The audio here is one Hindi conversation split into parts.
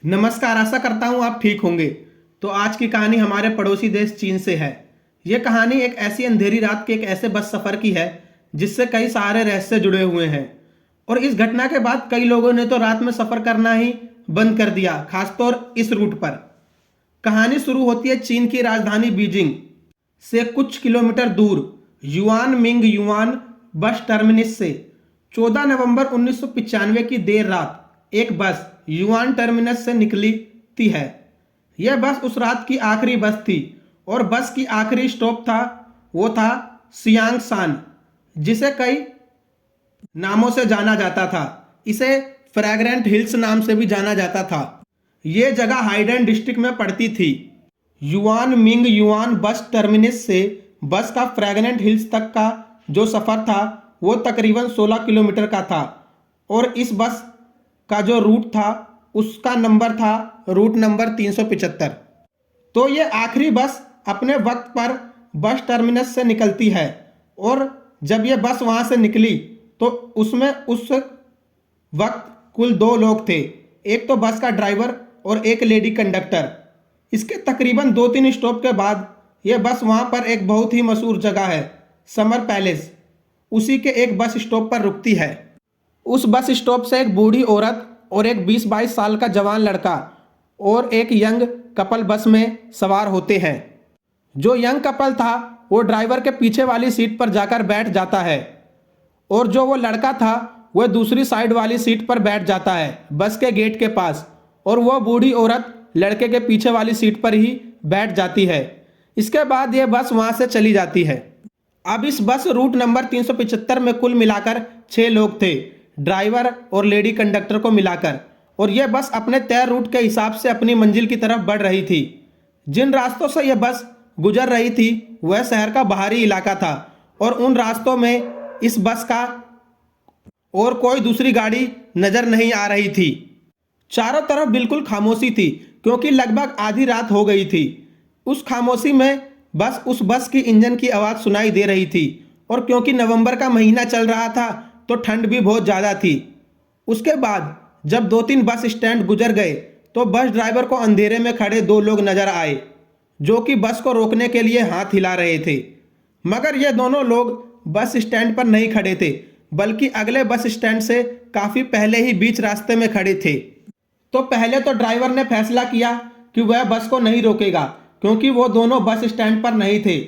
नमस्कार। आशा करता हूँ आप ठीक होंगे। तो आज की कहानी हमारे पड़ोसी देश चीन से है। ये कहानी एक ऐसी अंधेरी रात के एक ऐसे बस सफ़र की है जिससे कई सारे रहस्य जुड़े हुए हैं। और इस घटना के बाद कई लोगों ने तो रात में सफ़र करना ही बंद कर दिया, खासतौर इस रूट पर। कहानी शुरू होती है चीन की राजधानी बीजिंग से कुछ किलोमीटर दूर yuan Ming yuan bus terminus से। 14 नवंबर 1995 की देर रात एक बस युआन टर्मिनस से निकली थी है। यह बस उस रात की आखिरी बस थी और बस की आखिरी स्टॉप था वो था सियांगसान, जिसे कई नामों से जाना जाता था। इसे फ्रैग्रेंट हिल्स नाम से भी जाना जाता था। ये जगह हाइडन डिस्ट्रिक्ट में पड़ती थी। Yuan Ming yuan bus terminus से बस का फ्रैग्रेंट हिल्स तक का जो सफ़र था वो तकरीबन 16 किलोमीटर का था। और इस बस का जो रूट था उसका नंबर था रूट नंबर 375। तो ये आखिरी बस अपने वक्त पर बस टर्मिनस से निकलती है। और जब ये बस वहाँ से निकली तो उसमें उस वक्त कुल दो लोग थे, एक तो बस का ड्राइवर और एक लेडी कंडक्टर। इसके तकरीबन 2-3 स्टॉप के बाद यह बस वहाँ पर एक बहुत ही मशहूर जगह है समर पैलेस, उसी के एक बस स्टॉप पर रुकती है। उस बस स्टॉप से एक बूढ़ी औरत और एक 20-22 साल का जवान लड़का और एक यंग कपल बस में सवार होते हैं। जो यंग कपल था वो ड्राइवर के पीछे वाली सीट पर जाकर बैठ जाता है और जो वो लड़का था वह दूसरी साइड वाली सीट पर बैठ जाता है बस के गेट के पास, और वह बूढ़ी औरत लड़के के पीछे वाली सीट पर ही बैठ जाती है। इसके बाद यह बस वहाँ से चली जाती है। अब इस बस रूट नंबर 375 में कुल मिलाकर 6 लोग थे, ड्राइवर और लेडी कंडक्टर को मिलाकर। और यह बस अपने तय रूट के हिसाब से अपनी मंजिल की तरफ बढ़ रही थी। जिन रास्तों से यह बस गुजर रही थी वह शहर का बाहरी इलाका था और उन रास्तों में इस बस का और कोई दूसरी गाड़ी नजर नहीं आ रही थी। चारों तरफ बिल्कुल खामोशी थी क्योंकि लगभग आधी रात हो गई थी। उस खामोशी में बस उस बस की इंजन की आवाज़ सुनाई दे रही थी। और क्योंकि नवंबर का महीना चल रहा था तो ठंड भी बहुत ज़्यादा थी। उसके बाद जब 2-3 बस स्टैंड गुजर गए तो बस ड्राइवर को अंधेरे में खड़े 2 लोग नजर आए जो कि बस को रोकने के लिए हाथ हिला रहे थे। मगर ये दोनों लोग बस स्टैंड पर नहीं खड़े थे बल्कि अगले बस स्टैंड से काफ़ी पहले ही बीच रास्ते में खड़े थे। तो पहले तो ड्राइवर ने फैसला किया कि वह बस को नहीं रोकेगा क्योंकि वो दोनों बस स्टैंड पर नहीं थे।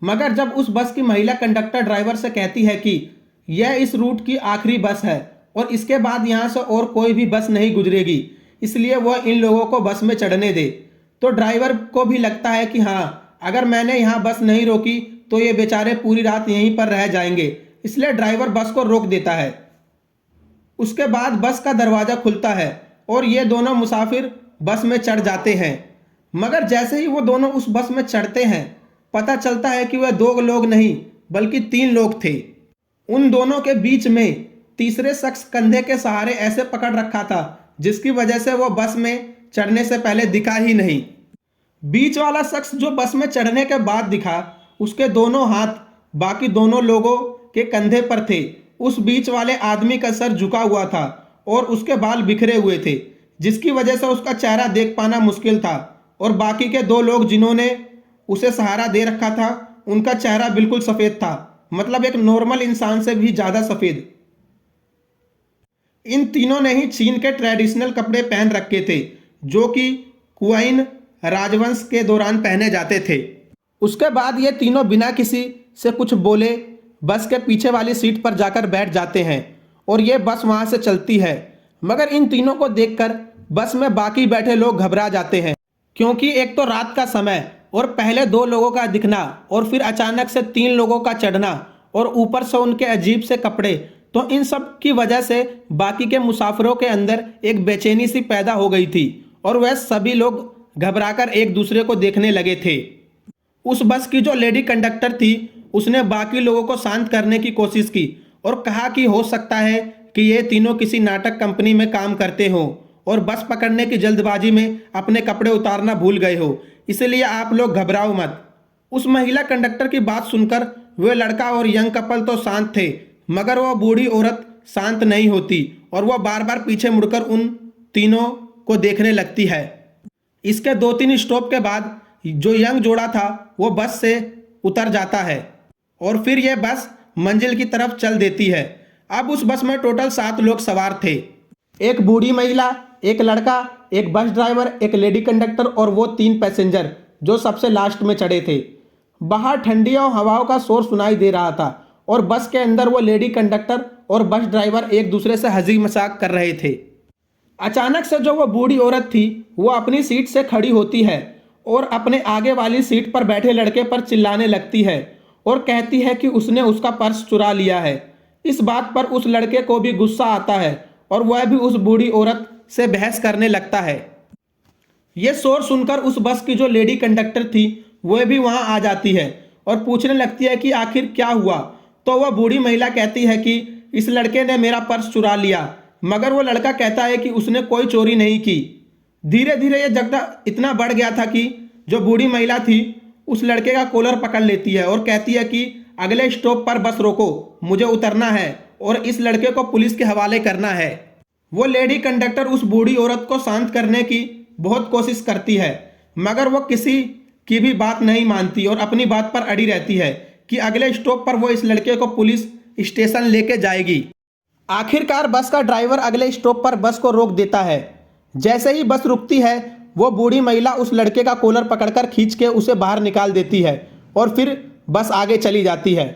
मगर जब उस बस की महिला कंडक्टर ड्राइवर से कहती है कि यह इस रूट की आखिरी बस है और इसके बाद यहाँ से और कोई भी बस नहीं गुजरेगी, इसलिए वह इन लोगों को बस में चढ़ने दे, तो ड्राइवर को भी लगता है कि हाँ, अगर मैंने यहाँ बस नहीं रोकी तो ये बेचारे पूरी रात यहीं पर रह जाएंगे, इसलिए ड्राइवर बस को रोक देता है। उसके बाद बस का दरवाज़ा खुलता है और ये दोनों मुसाफिर बस में चढ़ जाते हैं। मगर जैसे ही वो दोनों उस बस में चढ़ते हैं पता चलता है कि वह 2 लोग नहीं बल्कि 3 लोग थे। उन दोनों के बीच में तीसरे शख्स कंधे के सहारे ऐसे पकड़ रखा था जिसकी वजह से वो बस में चढ़ने से पहले दिखा ही नहीं। बीच वाला शख्स जो बस में चढ़ने के बाद दिखा, उसके दोनों हाथ बाकी दोनों लोगों के कंधे पर थे। उस बीच वाले आदमी का सर झुका हुआ था और उसके बाल बिखरे हुए थे जिसकी वजह से उसका चेहरा देख पाना मुश्किल था। और बाकी के 2 लोग जिन्होंने उसे सहारा दे रखा था उनका चेहरा बिल्कुल सफ़ेद था, मतलब एक नॉर्मल इंसान से भी ज़्यादा सफ़ेद। इन तीनों ने ही चीन के ट्रेडिशनल कपड़े पहन रखे थे जो कि कुआइन राजवंश के दौरान पहने जाते थे। उसके बाद ये तीनों बिना किसी से कुछ बोले बस के पीछे वाली सीट पर जाकर बैठ जाते हैं और ये बस वहाँ से चलती है। मगर इन तीनों को देखकर बस में बाकी बैठे लोग घबरा जाते हैं क्योंकि एक तो रात का समय और पहले 2 लोगों का दिखना और फिर अचानक से 3 लोगों का चढ़ना और ऊपर से उनके अजीब से कपड़े, तो इन सब की वजह से बाकी के मुसाफिरों के अंदर एक बेचैनी सी पैदा हो गई थी और वह सभी लोग घबराकर एक दूसरे को देखने लगे थे। उस बस की जो लेडी कंडक्टर थी उसने बाकी लोगों को शांत करने की कोशिश की और कहा कि हो सकता है कि ये तीनों किसी नाटक कंपनी में काम करते हों और बस पकड़ने की जल्दबाजी में अपने कपड़े उतारना भूल गए हो, इसलिए आप लोग घबराओ मत। उस महिला कंडक्टर की बात सुनकर वह लड़का और यंग कपल तो शांत थे मगर वह बूढ़ी औरत शांत नहीं होती और वह बार बार पीछे मुड़कर उन तीनों को देखने लगती है। इसके 2-3 स्टॉप के बाद जो यंग जोड़ा था वो बस से उतर जाता है और फिर यह बस मंजिल की तरफ चल देती है। अब उस बस में टोटल 7 लोग सवार थे। एक बूढ़ी महिला, एक लड़का, एक बस ड्राइवर, एक लेडी कंडक्टर और वो 3 पैसेंजर जो सबसे लास्ट में चढ़े थे। बाहर ठंडी और हवाओं का शोर सुनाई दे रहा था और बस के अंदर वो लेडी कंडक्टर और बस ड्राइवर एक दूसरे से हंसी मजाक कर रहे थे। अचानक से जो वो बूढ़ी औरत थी वो अपनी सीट से खड़ी होती है और अपने आगे वाली सीट पर बैठे लड़के पर चिल्लाने लगती है और कहती है कि उसने उसका पर्स चुरा लिया है। इस बात पर उस लड़के को भी गुस्सा आता है और वह भी उस बूढ़ी औरत से बहस करने लगता है। ये शोर सुनकर उस बस की जो लेडी कंडक्टर थी वह भी वहां आ जाती है और पूछने लगती है कि आखिर क्या हुआ। तो वह बूढ़ी महिला कहती है कि इस लड़के ने मेरा पर्स चुरा लिया, मगर वो लड़का कहता है कि उसने कोई चोरी नहीं की। धीरे धीरे यह झगड़ा इतना बढ़ गया था कि जो बूढ़ी महिला थी उस लड़के का कॉलर पकड़ लेती है और कहती है कि अगले स्टॉप पर बस रोको, मुझे उतरना है और इस लड़के को पुलिस के हवाले करना है। वो लेडी कंडक्टर उस बूढ़ी औरत को शांत करने की बहुत कोशिश करती है, मगर वो किसी की भी बात नहीं मानती और अपनी बात पर अड़ी रहती है कि अगले स्टॉप पर वो इस लड़के को पुलिस स्टेशन लेके जाएगी। आखिरकार बस का ड्राइवर अगले स्टॉप पर बस को रोक देता है। जैसे ही बस रुकती है वो बूढ़ी महिला उस लड़के का कॉलर पकड़कर खींच के उसे बाहर निकाल देती है और फिर बस आगे चली जाती है।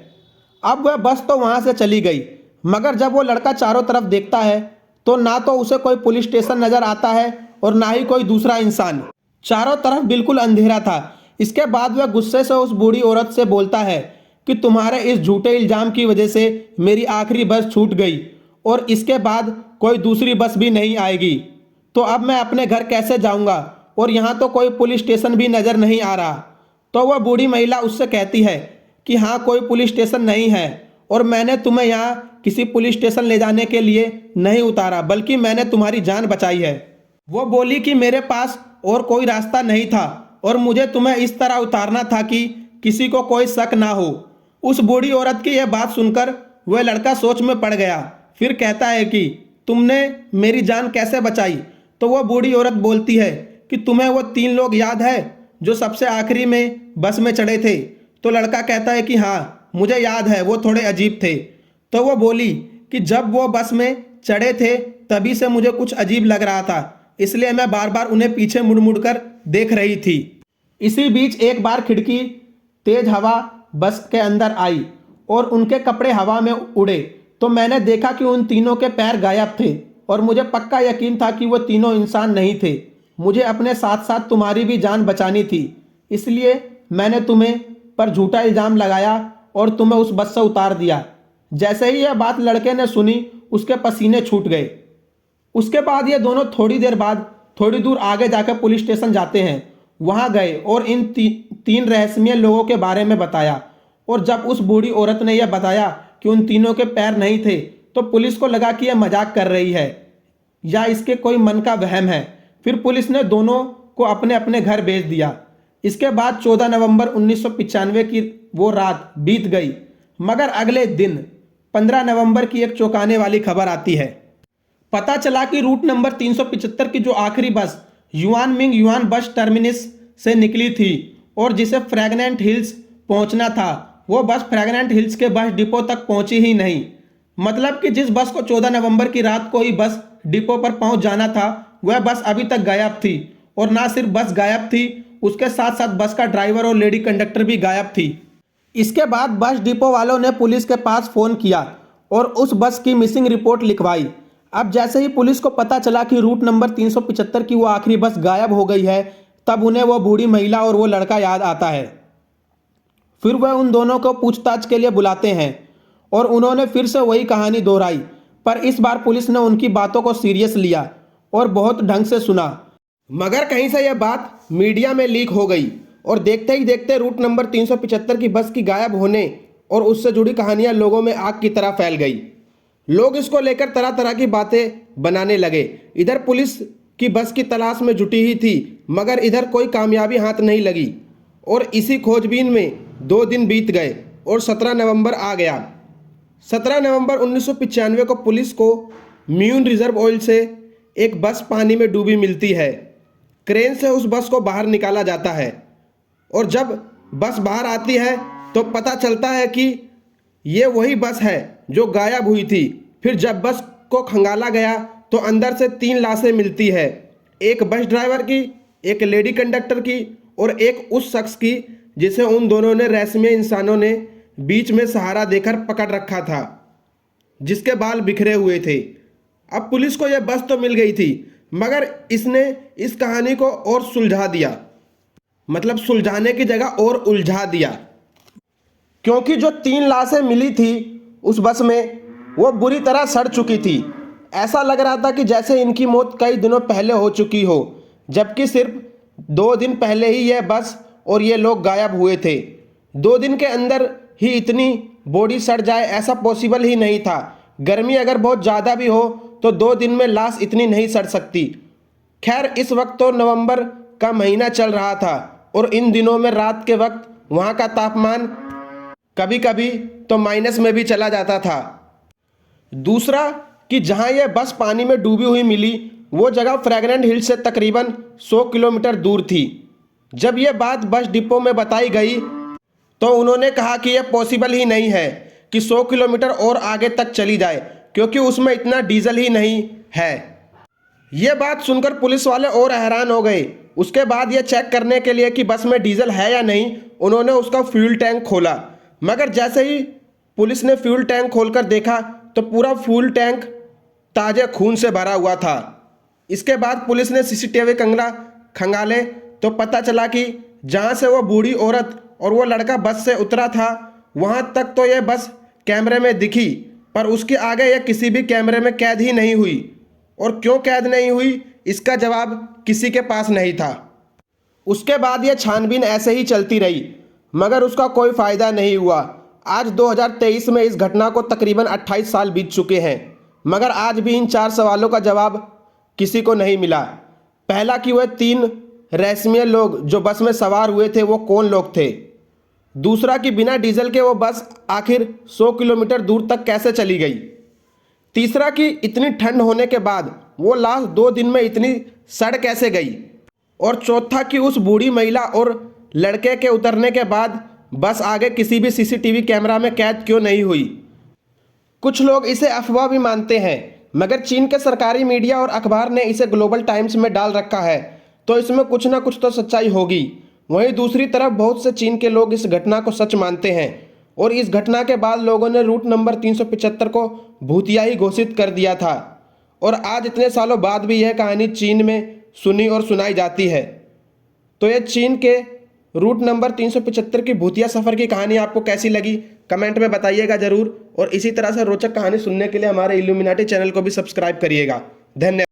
अब वह बस तो वहां से चली गई, मगर जब वो लड़का चारों तरफ देखता है तो ना तो उसे कोई पुलिस स्टेशन नजर आता है और ना ही कोई दूसरा इंसान। चारों तरफ बिल्कुल अंधेरा था। इसके बाद वह गुस्से से उस बूढ़ी औरत से बोलता है कि तुम्हारे इस झूठे इल्जाम की वजह से मेरी आखिरी बस छूट गई और इसके बाद कोई दूसरी बस भी नहीं आएगी, तो अब मैं अपने घर कैसे जाऊंगा और यहाँ तो कोई पुलिस स्टेशन भी नज़र नहीं आ रहा। तो वह बूढ़ी महिला उससे कहती है कि हाँ, कोई पुलिस स्टेशन नहीं है और मैंने तुम्हें यहाँ किसी पुलिस स्टेशन ले जाने के लिए नहीं उतारा, बल्कि मैंने तुम्हारी जान बचाई है। वो बोली कि मेरे पास और कोई रास्ता नहीं था और मुझे तुम्हें इस तरह उतारना था कि किसी को कोई शक ना हो। उस बूढ़ी औरत की यह बात सुनकर वह लड़का सोच में पड़ गया। फिर कहता है कि तुमने मेरी जान कैसे बचाई। तो वह बूढ़ी औरत बोलती है कि तुम्हें वो 3 लोग याद है जो सबसे आखिरी में बस में चढ़े थे। तो लड़का कहता है कि हाँ, मुझे याद है, वो थोड़े अजीब थे। तो वो बोली कि जब वो बस में चढ़े थे तभी से मुझे कुछ अजीब लग रहा था, इसलिए मैं बार बार उन्हें पीछे मुड़ मुड़ कर देख रही थी। इसी बीच एक बार खिड़की तेज हवा बस के अंदर आई और उनके कपड़े हवा में उड़े, तो मैंने देखा कि उन तीनों के पैर गायब थे और मुझे पक्का यकीन था कि वो तीनों इंसान नहीं थे। मुझे अपने साथ साथ तुम्हारी भी जान बचानी थी, इसलिए मैंने तुम्हें पर झूठा इल्ज़ाम लगाया और तुम्हें उस बस से उतार दिया। जैसे ही यह बात लड़के ने सुनी उसके पसीने छूट गए। उसके बाद ये दोनों थोड़ी देर बाद थोड़ी दूर आगे जाकर पुलिस स्टेशन जाते हैं। वहां गए और इन 3 रहस्यमय लोगों के बारे में बताया और जब उस बूढ़ी औरत ने यह बताया कि उन तीनों के पैर नहीं थे तो पुलिस को लगा कि यह मजाक कर रही है या इसके कोई मन का वहम है। फिर पुलिस ने दोनों को अपने अपने घर भेज दिया। इसके बाद 14 नवंबर 1995 की वो रात बीत गई, मगर अगले दिन 15 नवंबर की एक चौंकाने वाली खबर आती है। पता चला कि रूट नंबर 375 की जो आखिरी बस yuan Ming yuan bus terminus से निकली थी और जिसे फ्रैगनेंट हिल्स पहुंचना था, वो बस फ्रैगनेंट हिल्स के बस डिपो तक पहुंची ही नहीं। मतलब कि जिस बस को 14 नवंबर की रात को ही बस डिपो पर पहुंच जाना था वह बस अभी तक गायब थी। और ना सिर्फ बस गायब थी, उसके साथ साथ बस का ड्राइवर और लेडी कंडक्टर भी गायब थी। इसके बाद बस डिपो वालों ने पुलिस के पास फ़ोन किया और उस बस की मिसिंग रिपोर्ट लिखवाई। अब जैसे ही पुलिस को पता चला कि रूट नंबर 375 की वो आखिरी बस गायब हो गई है, तब उन्हें वो बूढ़ी महिला और वो लड़का याद आता है। फिर वह उन दोनों को पूछताछ के लिए बुलाते हैं और उन्होंने फिर से वही कहानी दोहराई, पर इस बार पुलिस ने उनकी बातों को सीरियस लिया और बहुत ढंग से सुना। मगर कहीं से यह बात मीडिया में लीक हो गई और देखते ही देखते रूट नंबर 375 की बस की गायब होने और उससे जुड़ी कहानियां लोगों में आग की तरह फैल गई। लोग इसको लेकर तरह तरह की बातें बनाने लगे। इधर पुलिस की बस की तलाश में जुटी ही थी, मगर इधर कोई कामयाबी हाथ नहीं लगी और इसी खोजबीन में 2 दिन बीत गए और 17 नवंबर आ गया। 17 नवंबर 1995 को पुलिस को म्यून रिजर्व ऑयल से एक बस पानी में डूबी मिलती है। क्रेन से उस बस को बाहर निकाला जाता है और जब बस बाहर आती है तो पता चलता है कि ये वही बस है जो गायब हुई थी। फिर जब बस को खंगाला गया तो अंदर से 3 लाशें मिलती है, एक बस ड्राइवर की, एक लेडी कंडक्टर की और एक उस शख्स की जिसे उन दोनों ने रहस्यमय इंसानों ने बीच में सहारा देकर पकड़ रखा था, जिसके बाल बिखरे हुए थे। अब पुलिस को यह बस तो मिल गई थी, मगर इसने इस कहानी को और सुलझा दिया, मतलब सुलझाने की जगह और उलझा दिया, क्योंकि जो 3 लाशें मिली थी उस बस में वो बुरी तरह सड़ चुकी थी। ऐसा लग रहा था कि जैसे इनकी मौत कई दिनों पहले हो चुकी हो, जबकि सिर्फ 2 दिन पहले ही यह बस और ये लोग गायब हुए थे। 2 दिन के अंदर ही इतनी बॉडी सड़ जाए ऐसा पॉसिबल ही नहीं था। गर्मी अगर बहुत ज़्यादा भी हो तो 2 दिन में लाश इतनी नहीं सड़ सकती। खैर, इस वक्त तो नवंबर का महीना चल रहा था और इन दिनों में रात के वक्त वहाँ का तापमान कभी कभी तो माइनस में भी चला जाता था। दूसरा कि जहाँ यह बस पानी में डूबी हुई मिली वो जगह फ्रैग्रेंट हिल से तकरीबन 100 किलोमीटर दूर थी। जब यह बात बस डिपो में बताई गई तो उन्होंने कहा कि यह पॉसिबल ही नहीं है कि 100 किलोमीटर और आगे तक चली जाए, क्योंकि उसमें इतना डीजल ही नहीं है। यह बात सुनकर पुलिस वाले और हैरान हो गए। उसके बाद यह चेक करने के लिए कि बस में डीजल है या नहीं, उन्होंने उसका फ्यूल टैंक खोला, मगर जैसे ही पुलिस ने फ्यूल टैंक खोलकर देखा तो पूरा फ्यूल टैंक ताजे खून से भरा हुआ था। इसके बाद पुलिस ने सीसीटीवी कैमरा खंगाले तो पता चला कि जहां से वो बूढ़ी औरत और वो लड़का बस से उतरा था वहां तक तो यह बस कैमरे में दिखी, पर उसके आगे यह किसी भी कैमरे में कैद ही नहीं हुई। और क्यों कैद नहीं हुई इसका जवाब किसी के पास नहीं था। उसके बाद यह छानबीन ऐसे ही चलती रही, मगर उसका कोई फ़ायदा नहीं हुआ। आज 2023 में इस घटना को तकरीबन 28 साल बीत चुके हैं, मगर आज भी इन 4 सवालों का जवाब किसी को नहीं मिला। पहला कि वह 3 रहस्यमय लोग जो बस में सवार हुए थे वो कौन लोग थे। दूसरा कि बिना डीजल के वो बस आखिर 100 किलोमीटर दूर तक कैसे चली गई। तीसरा कि इतनी ठंड होने के बाद वो लाश 2 दिन में इतनी सड़ कैसे गई। और चौथा कि उस बूढ़ी महिला और लड़के के उतरने के बाद बस आगे किसी भी सीसीटीवी कैमरा में कैद क्यों नहीं हुई। कुछ लोग इसे अफवाह भी मानते हैं, मगर चीन के सरकारी मीडिया और अखबार ने इसे ग्लोबल टाइम्स में डाल रखा है, तो इसमें कुछ ना कुछ तो सच्चाई होगी। वहीं दूसरी तरफ बहुत से चीन के लोग इस घटना को सच मानते हैं और इस घटना के बाद लोगों ने रूट नंबर 375 को भूतिया ही घोषित कर दिया था। और आज इतने सालों बाद भी यह कहानी चीन में सुनी और सुनाई जाती है। तो यह चीन के रूट नंबर 375 की भूतिया सफ़र की कहानी आपको कैसी लगी कमेंट में बताइएगा ज़रूर। और इसी तरह से रोचक कहानी सुनने के लिए हमारे इल्यूमिनाटी चैनल को भी सब्सक्राइब करिएगा। धन्यवाद।